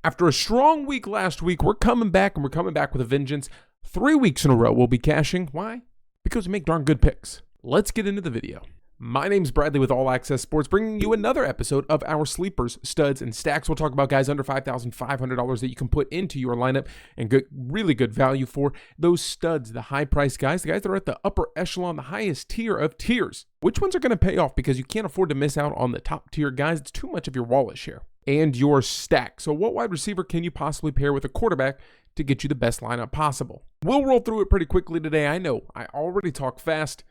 After a strong week last week, we're coming back, and we're coming back with a vengeance. 3 weeks in a row we'll be cashing. Why? Because we make darn good picks. Let's get into the video. My name's Bradley with Allaqcess Sports, bringing you another episode of our sleepers, studs, and stacks. We'll talk about guys under $5,500 that you can put into your lineup and get really good value for. Those studs, the high-priced guys, the guys that are at the upper echelon, the highest tier of tiers. Which ones are going to pay off because you can't afford to miss out on the top-tier guys. It's too much of your wallet share. And your stack. So what wide receiver can you possibly pair with a quarterback to get you the best lineup possible? We'll roll through it pretty quickly today. I know I already talk fast,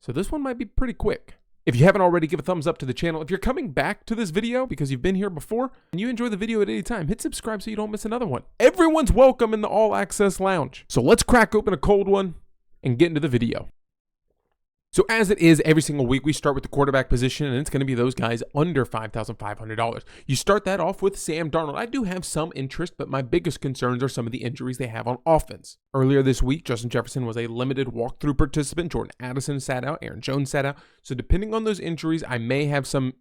so this one might be pretty quick. If you haven't already, give a thumbs up to the channel. If you're coming back to this video because you've been here before and you enjoy the video at any time, hit subscribe so you don't miss another one. Everyone's welcome in the Allaqcess Lounge. So let's crack open a cold one and get into the video. So as it is every single week, we start with the quarterback position, and it's going to be those guys under $5,500. You start that off with Sam Darnold. I do have some interest, but my biggest concerns are some of the injuries they have on offense. Earlier this week, Justin Jefferson was a limited walkthrough participant. Jordan Addison sat out. Aaron Jones sat out. So depending on those injuries, I may have some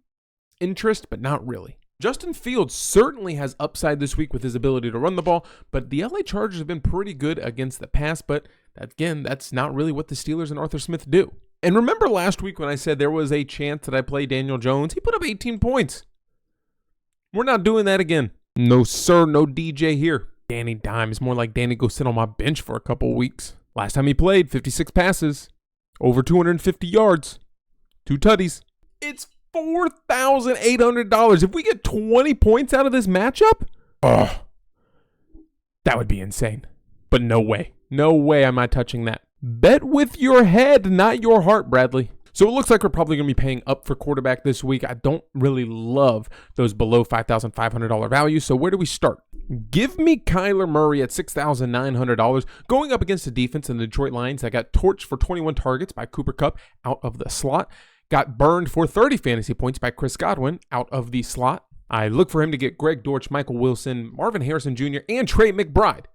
interest, but not really. Justin Fields certainly has upside this week with his ability to run the ball, but the LA Chargers have been pretty good against the pass, but again, that's not really what the Steelers and Arthur Smith do. And remember last week when I said there was a chance that I play Daniel Jones? He put up 18 points. We're not doing that again. No, sir. No DJ here. Danny Dimes. More like Danny go sit on my bench for a couple weeks. Last time he played, 56 passes, over 250 yards, 2 tutties. It's $4,800. If we get 20 points out of this matchup, that would be insane. But no way. No way am I touching that. Bet with your head, not your heart, Bradley. So it looks like we're probably going to be paying up for quarterback this week. I don't really love those below $5,500 values. So where do we start? Give me Kyler Murray at $6,900 going up against the defense in the Detroit Lions that got torched for 21 targets by Cooper Kupp out of the slot. Got burned for 30 fantasy points by Chris Godwin out of the slot. I look for him to get Greg Dortch, Michael Wilson, Marvin Harrison Jr., and Trey McBride.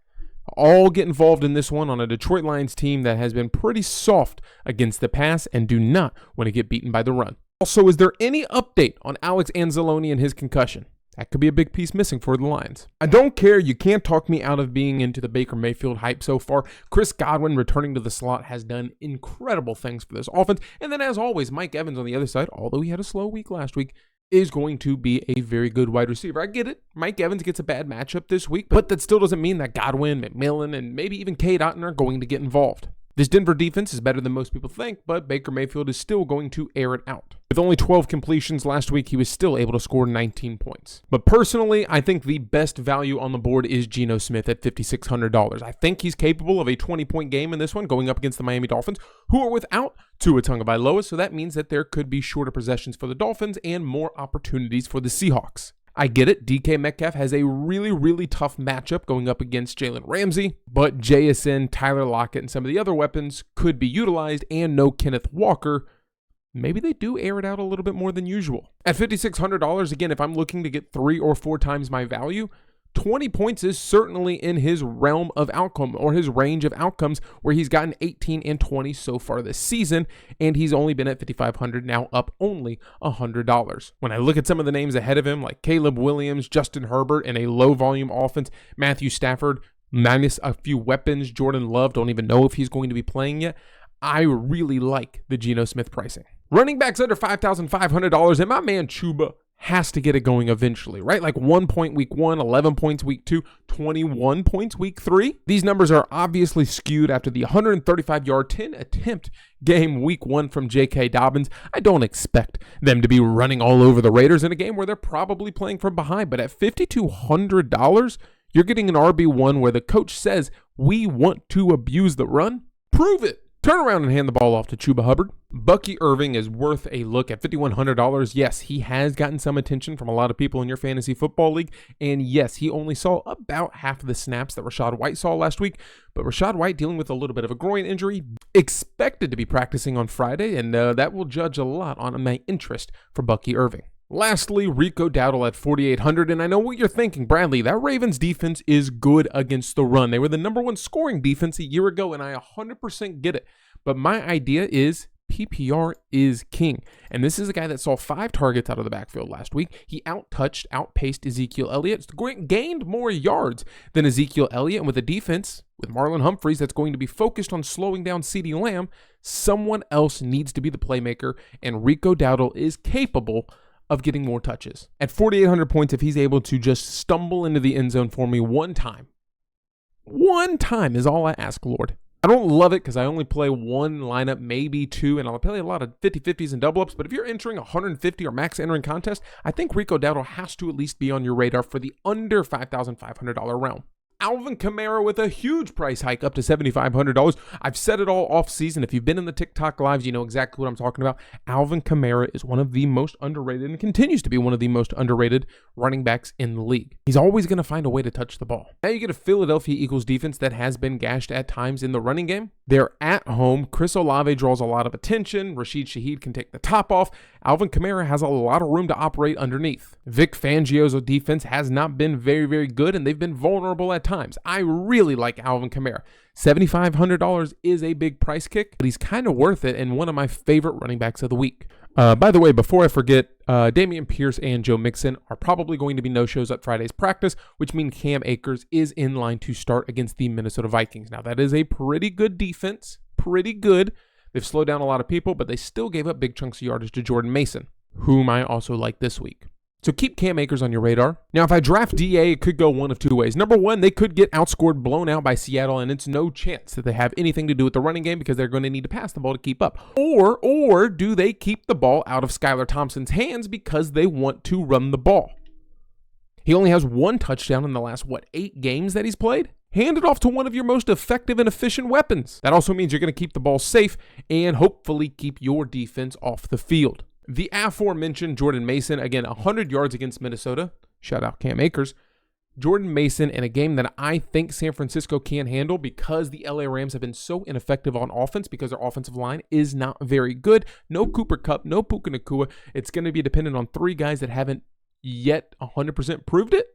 All get involved in this one on a Detroit Lions team that has been pretty soft against the pass and do not want to get beaten by the run. Also, is there any update on Alex Anzalone and his concussion? That could be a big piece missing for the Lions. I don't care. You can't talk me out of being into the Baker Mayfield hype so far. Chris Godwin returning to the slot has done incredible things for this offense. And then as always, Mike Evans on the other side, although he had a slow week last week, is going to be a very good wide receiver. I get it. Mike Evans gets a bad matchup this week, but that still doesn't mean that Godwin, McMillan, and maybe even Cade Otton are going to get involved. This Denver defense is better than most people think, but Baker Mayfield is still going to air it out. With only 12 completions last week, he was still able to score 19 points. But personally, I think the best value on the board is Geno Smith at $5,600. I think he's capable of a 20-point game in this one, going up against the Miami Dolphins, who are without Tua Tagovailoa, so that means that there could be shorter possessions for the Dolphins and more opportunities for the Seahawks. I get it. DK Metcalf has a really, really tough matchup going up against Jalen Ramsey, but JSN, Tyler Lockett, and some of the other weapons could be utilized, and no Kenneth Walker. Maybe they do air it out a little bit more than usual. At $5,600, again, if I'm looking to get 3 or 4 times my value, 20 points is certainly in his realm of outcome or his range of outcomes where he's gotten 18 and 20 so far this season, and he's only been at $5,500 now, up only $100. When I look at some of the names ahead of him, like Caleb Williams, Justin Herbert in a low volume offense, Matthew Stafford, minus a few weapons, Jordan Love, don't even know if he's going to be playing yet. I really like the Geno Smith pricing. Running backs under $5,500, and my man Chuba has to get it going eventually, right? Like 1 point week 1, 11 points week 2, 21 points week 3. These numbers are obviously skewed after the 135-yard, 10-attempt game week 1 from J.K. Dobbins. I don't expect them to be running all over the Raiders in a game where they're probably playing from behind, but at $5,200, you're getting an RB1 where the coach says, we want to abuse the run. Prove it. Turn around and hand the ball off to Chuba Hubbard. Bucky Irving is worth a look at $5,100. Yes, he has gotten some attention from a lot of people in your fantasy football league. And yes, he only saw about half of the snaps that Rachaad White saw last week. But Rachaad White dealing with a little bit of a groin injury, expected to be practicing on Friday. And that will judge a lot on my interest for Bucky Irving. Lastly, Rico Dowdle at $4,800, and I know what you're thinking, Bradley, that Ravens defense is good against the run. They were the #1 scoring defense a year ago, and I 100% get it. But my idea is PPR is king. And this is a guy that saw 5 targets out of the backfield last week. He outpaced Ezekiel Elliott, gained more yards than Ezekiel Elliott. And with a defense, with Marlon Humphreys, that's going to be focused on slowing down CeeDee Lamb, someone else needs to be the playmaker, and Rico Dowdle is capable of getting more touches. At 4,800 points, if he's able to just stumble into the end zone for me one time is all I ask, Lord. I don't love it because I only play one lineup, maybe 2, and I'll play a lot of 50-50s and double-ups, but if you're entering 150 or max entering contest, I think Rico Dowdle has to at least be on your radar for the under $5,500 realm. Alvin Kamara with a huge price hike up to $7,500. I've said it all off season. If you've been in the TikTok lives, you know exactly what I'm talking about. Alvin Kamara is one of the most underrated and continues to be one of the most underrated running backs in the league. He's always going to find a way to touch the ball. Now you get a Philadelphia Eagles defense that has been gashed at times in the running game. They're at home. Chris Olave draws a lot of attention. Rashid Shaheed can take the top off. Alvin Kamara has a lot of room to operate underneath. Vic Fangio's defense has not been very, very good, and they've been vulnerable at times. I really like Alvin Kamara. $7,500 is a big price kick, but he's kind of worth it and one of my favorite running backs of the week. By the way, before I forget, Dameon Pierce and Joe Mixon are probably going to be no-shows at Friday's practice, which means Cam Akers is in line to start against the Minnesota Vikings. Now, that is a pretty good defense, pretty good. They've slowed down a lot of people, but they still gave up big chunks of yardage to Jordan Mason, whom I also like this week. So keep Cam Akers on your radar. Now, if I draft DA, it could go one of 2 ways. Number one, they could get outscored, blown out by Seattle, and it's no chance that they have anything to do with the running game because they're going to need to pass the ball to keep up. Or do they keep the ball out of Skylar Thompson's hands because they want to run the ball? He only has 1 touchdown in the last, 8 games that he's played? Hand it off to one of your most effective and efficient weapons. That also means you're going to keep the ball safe and hopefully keep your defense off the field. The aforementioned Jordan Mason, again, 100 yards against Minnesota. Shout out Cam Akers. Jordan Mason in a game that I think San Francisco can handle because the LA Rams have been so ineffective on offense because their offensive line is not very good. No Cooper Kupp, no Puka Nacua. It's going to be dependent on 3 guys that haven't yet 100% proved it.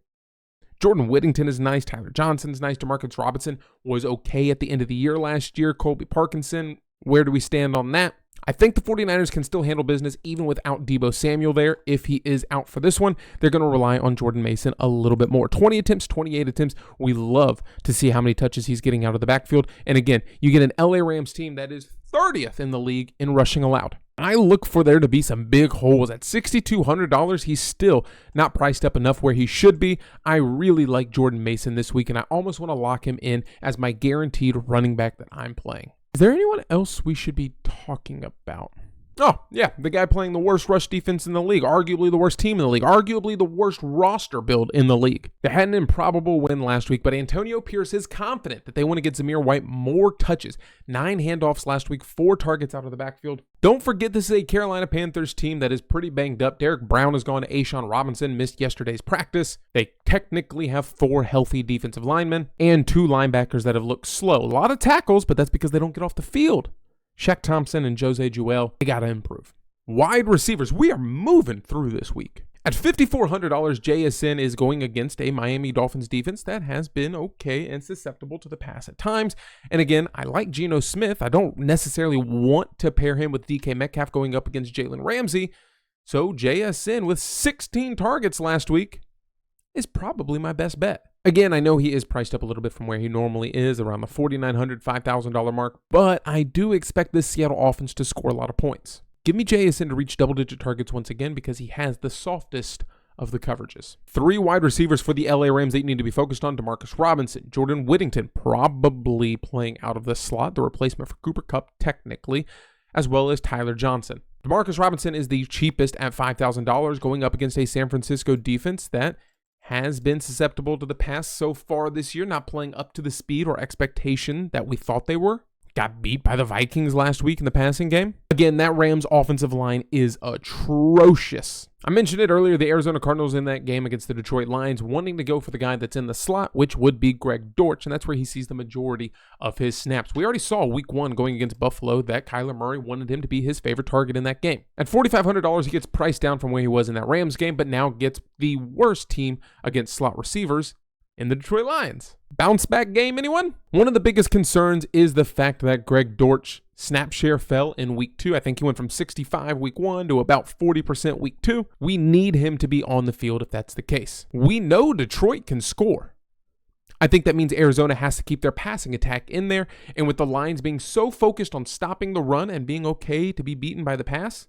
Jordan Whittington is nice. Tyler Johnson's nice. Demarcus Robinson was okay at the end of the year last year. Colby Parkinson, where do we stand on that? I think the 49ers can still handle business even without Deebo Samuel there. If he is out for this one, they're going to rely on Jordan Mason a little bit more. 20 attempts, 28 attempts. We love to see how many touches he's getting out of the backfield. And again, you get an LA Rams team that is 30th in the league in rushing allowed. I look for there to be some big holes. At $6,200, he's still not priced up enough where he should be. I really like Jordan Mason this week, and I almost want to lock him in as my guaranteed running back that I'm playing. Is there anyone else we should be talking about? Oh, yeah, the guy playing the worst rush defense in the league, arguably the worst team in the league, arguably the worst roster build in the league. They had an improbable win last week, but Antonio Pierce is confident that they want to get Zamir White more touches. 9 handoffs last week, 4 targets out of the backfield. Don't forget this is a Carolina Panthers team that is pretty banged up. Derek Brown has gone to A'Shawn Robinson, missed yesterday's practice. They technically have 4 healthy defensive linemen and 2 linebackers that have looked slow. A lot of tackles, but that's because they don't get off the field. Shaq Thompson and Jose Jewell, they got to improve. Wide receivers, we are moving through this week. At $5,400, JSN is going against a Miami Dolphins defense that has been okay and susceptible to the pass at times. And again, I like Geno Smith. I don't necessarily want to pair him with DK Metcalf going up against Jalen Ramsey. So JSN with 16 targets last week is probably my best bet. Again, I know he is priced up a little bit from where he normally is, around the $4,900, $5,000 mark, but I do expect this Seattle offense to score a lot of points. Give me JSN to reach double-digit targets once again because he has the softest of the coverages. 3 wide receivers for the LA Rams that need to be focused on: Demarcus Robinson, Jordan Whittington, probably playing out of the slot, the replacement for Cooper Kupp technically, as well as Tyler Johnson. Demarcus Robinson is the cheapest at $5,000 going up against a San Francisco defense that has been susceptible to the pass so far this year, not playing up to the speed or expectation that we thought they were. Got beat by the Vikings last week in the passing game. Again, that Rams offensive line is atrocious. I mentioned it earlier, the Arizona Cardinals in that game against the Detroit Lions wanting to go for the guy that's in the slot, which would be Greg Dortch, and that's where he sees the majority of his snaps. We already saw week 1 going against Buffalo that Kyler Murray wanted him to be his favorite target in that game. At $4,500, he gets priced down from where he was in that Rams game, but now gets the worst team against slot receivers in the Detroit Lions. Bounce back game, anyone? One of the biggest concerns is the fact that Greg Dortch snap share fell in week 2. I think he went from 65 week 1 to about 40% week 2. We need him to be on the field if that's the case. We know Detroit can score. I think that means Arizona has to keep their passing attack in there, and with the Lions being so focused on stopping the run and being okay to be beaten by the pass,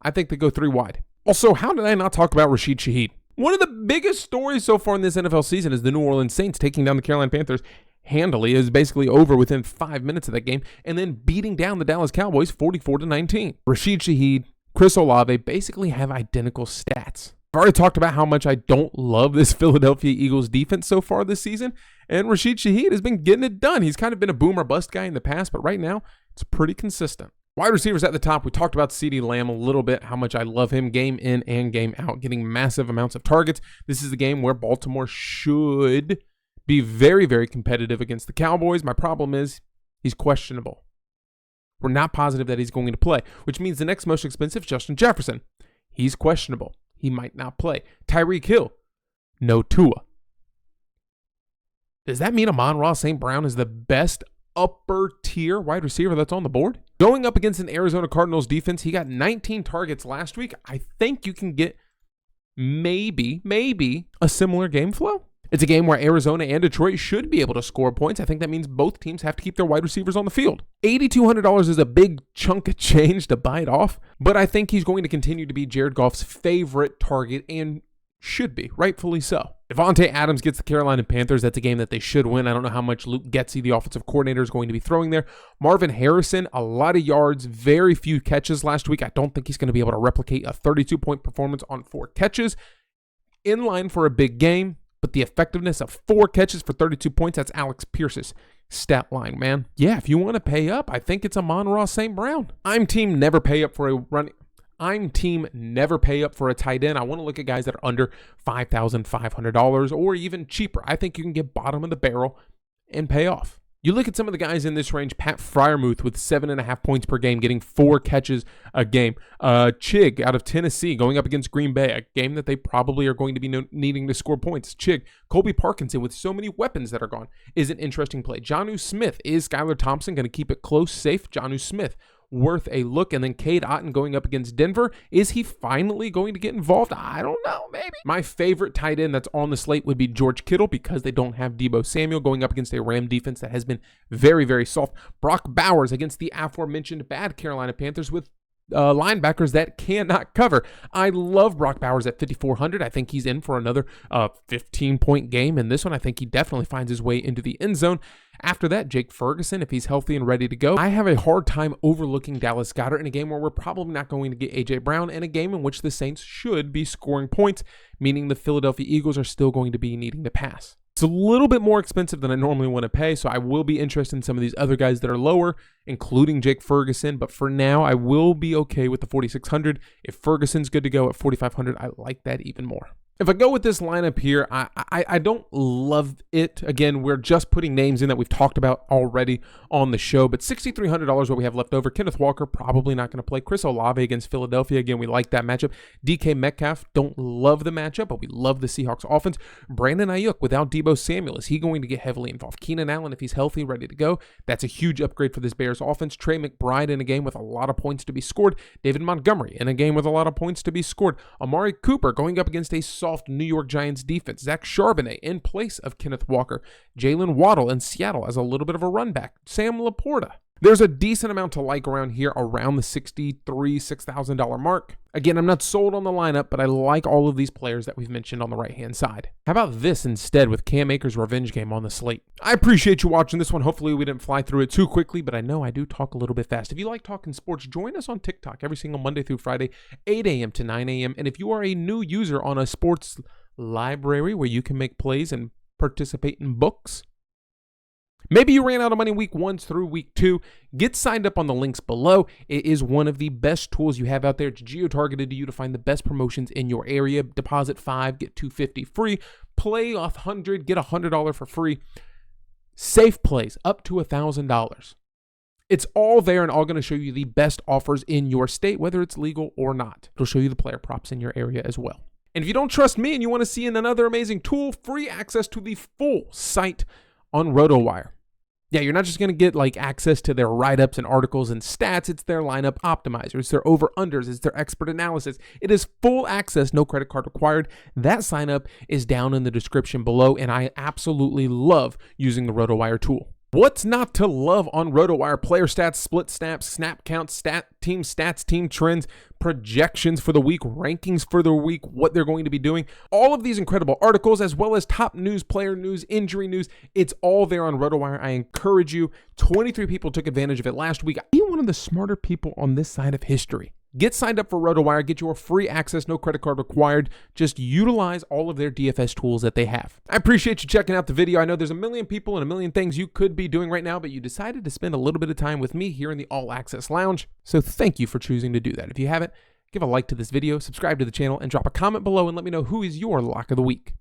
I think they go 3 wide. Also, how did I not talk about Rashid Shaheed? One of the biggest stories so far in this NFL season is the New Orleans Saints taking down the Carolina Panthers handily. It was basically over within 5 minutes of that game, and then beating down the Dallas Cowboys 44-19. Rashid Shaheed, Chris Olave basically have identical stats. I've already talked about how much I don't love this Philadelphia Eagles defense so far this season, and Rashid Shaheed has been getting it done. He's kind of been a boom or bust guy in the past, but right now, it's pretty consistent. Wide receivers at the top, we talked about CeeDee Lamb a little bit, how much I love him game in and game out, getting massive amounts of targets. This is the game where Baltimore should be very, very competitive against the Cowboys. My problem is he's questionable. We're not positive that he's going to play, which means the next most expensive, Justin Jefferson. He's questionable. He might not play. Tyreek Hill, no Tua. Does that mean Amon-Ra St. Brown is the best upper tier wide receiver that's on the board? Going up against an Arizona Cardinals defense, he got 19 targets last week. I think you can get maybe a similar game flow. It's a game where Arizona and Detroit should be able to score points. I think that means both teams have to keep their wide receivers on the field. $8,200 is a big chunk of change to bite off, but I think he's going to continue to be Jared Goff's favorite target and should be, rightfully so. Devontae Adams gets the Carolina Panthers. That's a game that they should win. I don't know how much Luke Getsy, the offensive coordinator, is going to be throwing there. Marvin Harrison, a lot of yards, very few catches last week. I don't think he's going to be able to replicate a 32-point performance on 4 catches. In line for a big game, but the effectiveness of 4 catches for 32 points, that's Alex Pierce's stat line, man. Yeah, if you want to pay up, I think it's Amon-Ra St. Brown. I'm team never pay up for a tight end. I want to look at guys that are under $5,500 or even cheaper. I think you can get bottom of the barrel and pay off. You look at some of the guys in this range, Pat Freiermuth with 7.5 points per game, getting 4 catches a game. Chig out of Tennessee going up against Green Bay, a game that they probably are going to be needing to score points. Chig, Colby Parkinson with so many weapons that are gone is an interesting play. Jonnu Smith, is Skylar Thompson going to keep it close, safe? Jonnu Smith, worth a look. And then Cade Otton going up against Denver. Is he finally going to get involved? I don't know, maybe. My favorite tight end that's on the slate would be George Kittle because they don't have Deebo Samuel going up against a Ram defense that has been very, very soft. Brock Bowers against the aforementioned bad Carolina Panthers with linebackers that cannot cover. I love Brock Bowers at 5,400. I think he's in for another 15-point game. In this one, I think he definitely finds his way into the end zone. After that, Jake Ferguson, if he's healthy and ready to go. I have a hard time overlooking Dallas Goedert in a game where we're probably not going to get A.J. Brown, and a game in which the Saints should be scoring points, meaning the Philadelphia Eagles are still going to be needing to pass. It's a little bit more expensive than I normally want to pay, so I will be interested in some of these other guys that are lower, including Jake Ferguson, but for now, I will be okay with the 4,600. If Ferguson's good to go at 4,500, I like that even more. If I go with this lineup here, I don't love it. Again, we're just putting names in that we've talked about already on the show, but $6,300 what we have left over. Kenneth Walker, probably not going to play. Chris Olave against Philadelphia. Again, we like that matchup. DK Metcalf, don't love the matchup, but we love the Seahawks offense. Brandon Ayuk without Deebo Samuel. Is he going to get heavily involved? Keenan Allen, if he's healthy, ready to go. That's a huge upgrade for this Bears offense. Trey McBride in a game with a lot of points to be scored. David Montgomery in a game with a lot of points to be scored. Amari Cooper going up against a soft New York Giants defense. Zach Charbonnet in place of Kenneth Walker. Jalen Waddle in Seattle as a little bit of a run back. Sam Laporta. There's a decent amount to like around here, around the $6,000 mark. Again, I'm not sold on the lineup, but I like all of these players that we've mentioned on the right-hand side. How about this instead with Cam Akers' revenge game on the slate? I appreciate you watching this one. Hopefully we didn't fly through it too quickly, but I know I do talk a little bit fast. If you like talking sports, join us on TikTok every single Monday through Friday, 8 a.m. to 9 a.m. And if you are a new user on a sports library where you can make plays and participate in books, maybe you ran out of money week 1 through week 2. Get signed up on the links below. It is one of the best tools you have out there. It's geo-targeted to you to find the best promotions in your area. Deposit $5, get $250 free. Play $100, get $100 for free. Safe plays up to $1,000. It's all there and all going to show you the best offers in your state, whether it's legal or not. It'll show you the player props in your area as well. And if you don't trust me and you want to see another amazing tool, free access to the full site on Rotowire. Yeah, you're not just going to get like access to their write-ups and articles and stats. It's their lineup optimizers, their over-unders, it's their expert analysis. It is full access, no credit card required. That sign up is down in the description below, and I absolutely love using the Rotowire tool. What's not to love on Rotowire? Player stats, split snaps, snap counts, team stats, team trends, projections for the week, rankings for the week, what they're going to be doing. All of these incredible articles, as well as top news, player news, injury news. It's all there on Rotowire. I encourage you. 23 people took advantage of it last week. I'm one of the smarter people on this side of history. Get signed up for Rotowire, get your free access, no credit card required. Just utilize all of their DFS tools that they have. I appreciate you checking out the video. I know there's a million people and a million things you could be doing right now, but you decided to spend a little bit of time with me here in the Allaqcess Lounge. So thank you for choosing to do that. If you haven't, give a like to this video, subscribe to the channel, and drop a comment below and let me know who is your lock of the week.